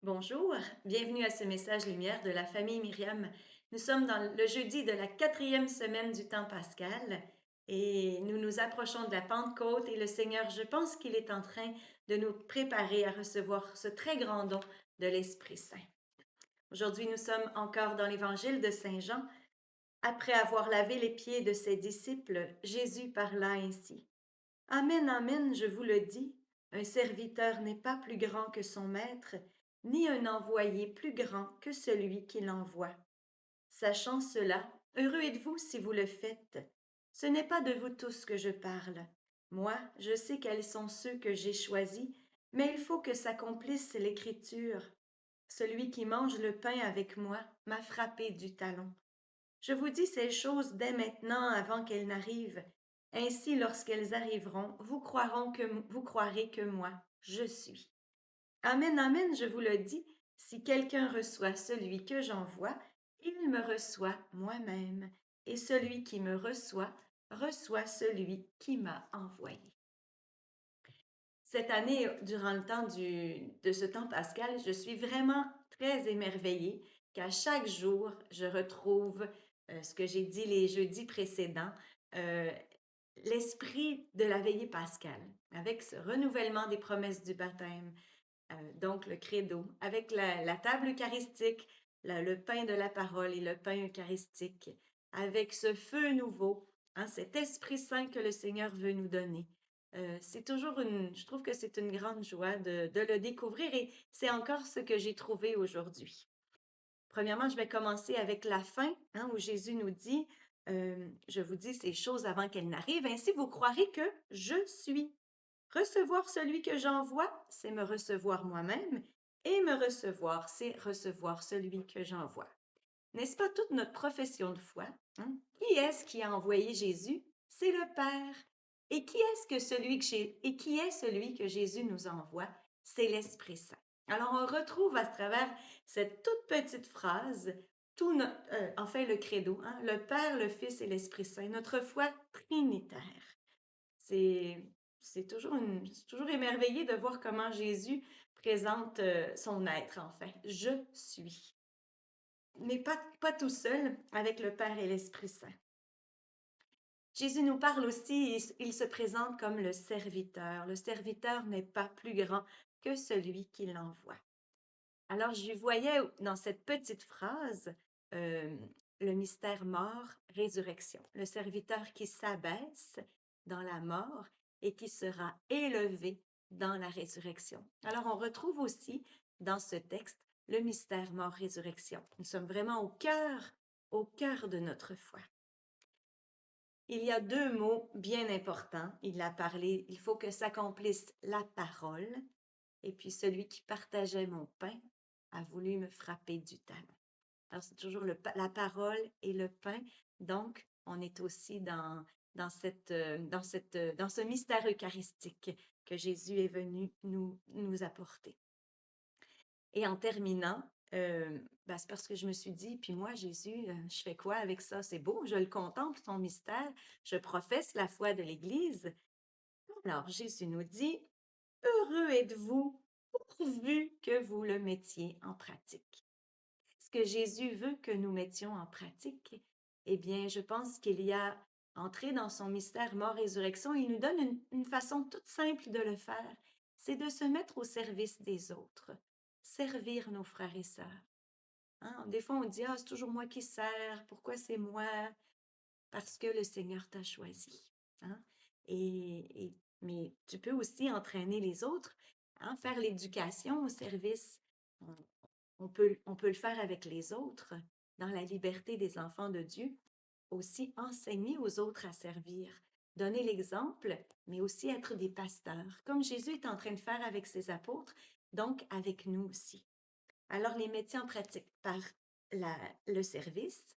Bonjour, bienvenue à ce message lumière de la famille Myriam. Nous sommes dans le jeudi de la 4e semaine du temps pascal et nous nous approchons de la Pentecôte et le Seigneur, je pense qu'il est en train de nous préparer à recevoir ce très grand don de l'Esprit Saint. Aujourd'hui, nous sommes encore dans l'évangile de Saint Jean. Après avoir lavé les pieds de ses disciples, Jésus parla ainsi. Amen, amen, je vous le dis, un serviteur n'est pas plus grand que son maître, ni un envoyé plus grand que celui qui l'envoie. Sachant cela, heureux êtes-vous si vous le faites. Ce n'est pas de vous tous que je parle. Moi, je sais quels sont ceux que j'ai choisis, mais il faut que s'accomplisse l'Écriture. Celui qui mange le pain avec moi m'a frappé du talon. Je vous dis ces choses dès maintenant avant qu'elles n'arrivent. Ainsi, lorsqu'elles arriveront, vous croirez que moi, je suis. Amen, amen, je vous le dis, si quelqu'un reçoit celui que j'envoie, il me reçoit moi-même, et celui qui me reçoit, reçoit celui qui m'a envoyé. Cette année, durant le temps de ce temps pascal, je suis vraiment très émerveillée qu'à chaque jour, je retrouve ce que j'ai dit les jeudis précédents, euh, l'esprit de la veillée pascale, avec ce renouvellement des promesses du baptême, donc le credo, avec la table eucharistique, le pain de la parole et le pain eucharistique, avec ce feu nouveau, hein, cet Esprit Saint que le Seigneur veut nous donner. C'est toujours je trouve que c'est une grande joie de le découvrir et c'est encore ce que j'ai trouvé aujourd'hui. Premièrement, je vais commencer avec la fin, hein, où Jésus nous dit, je vous dis ces choses avant qu'elles n'arrivent, ainsi vous croirez que je suis. Recevoir celui que j'envoie, c'est me recevoir moi-même, et me recevoir, c'est recevoir celui que j'envoie. N'est-ce pas toute notre profession de foi? Hein? Qui est-ce qui a envoyé Jésus? C'est le Père. Et qui est celui que Jésus nous envoie? C'est l'Esprit Saint. Alors on retrouve à travers cette toute petite phrase enfin le credo, hein? Le Père, le Fils et l'Esprit Saint, notre foi trinitaire. C'est c'est toujours émerveillé de voir comment Jésus présente son être, enfin. Je suis. Mais pas tout seul, avec le Père et l'Esprit Saint. Jésus nous parle aussi, il se présente comme le serviteur. Le serviteur n'est pas plus grand que celui qui l'envoie. Alors, je voyais dans cette petite phrase euh, le mystère mort-résurrection. Le serviteur qui s'abaisse dans la mort et qui sera élevé dans la résurrection. Alors, on retrouve aussi dans ce texte le mystère mort-résurrection. Nous sommes vraiment au cœur de notre foi. Il y a deux mots bien importants. Il a parlé, il faut que s'accomplisse la parole, et puis celui qui partageait mon pain a voulu me frapper du talon. Alors, c'est toujours la parole et le pain. Donc, on est aussi dans ce mystère eucharistique que Jésus est venu nous apporter. Et en terminant, c'est parce que je me suis dit, puis moi, Jésus, je fais quoi avec ça? C'est beau, je le contemple, son mystère, je professe la foi de l'Église. Alors, Jésus nous dit, heureux êtes-vous pourvu que vous le mettiez en pratique. Ce que Jésus veut que nous mettions en pratique, eh bien, je pense qu'il y a entré dans son mystère mort-résurrection, il nous donne une façon toute simple de le faire, c'est de se mettre au service des autres, servir nos frères et sœurs. Hein? Des fois, on dit, ah, c'est toujours moi qui sers, pourquoi c'est moi? Parce que le Seigneur t'a choisi. Hein? Mais tu peux aussi entraîner les autres, hein, faire l'éducation au service. On peut le faire avec les autres, dans la liberté des enfants de Dieu, aussi enseigner aux autres à servir, donner l'exemple, mais aussi être des pasteurs, comme Jésus est en train de faire avec ses apôtres, donc avec nous aussi. Alors, les métiers en pratique par le service,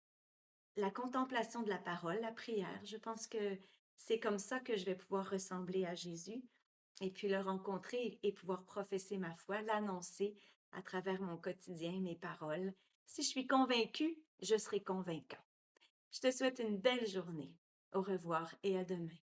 la contemplation de la parole, la prière. Je pense que c'est comme ça que je vais pouvoir ressembler à Jésus et puis le rencontrer et pouvoir professer ma foi, l'annoncer à travers mon quotidien, mes paroles. Si je suis convaincue, je serai convaincant. Je te souhaite une belle journée. Au revoir et à demain.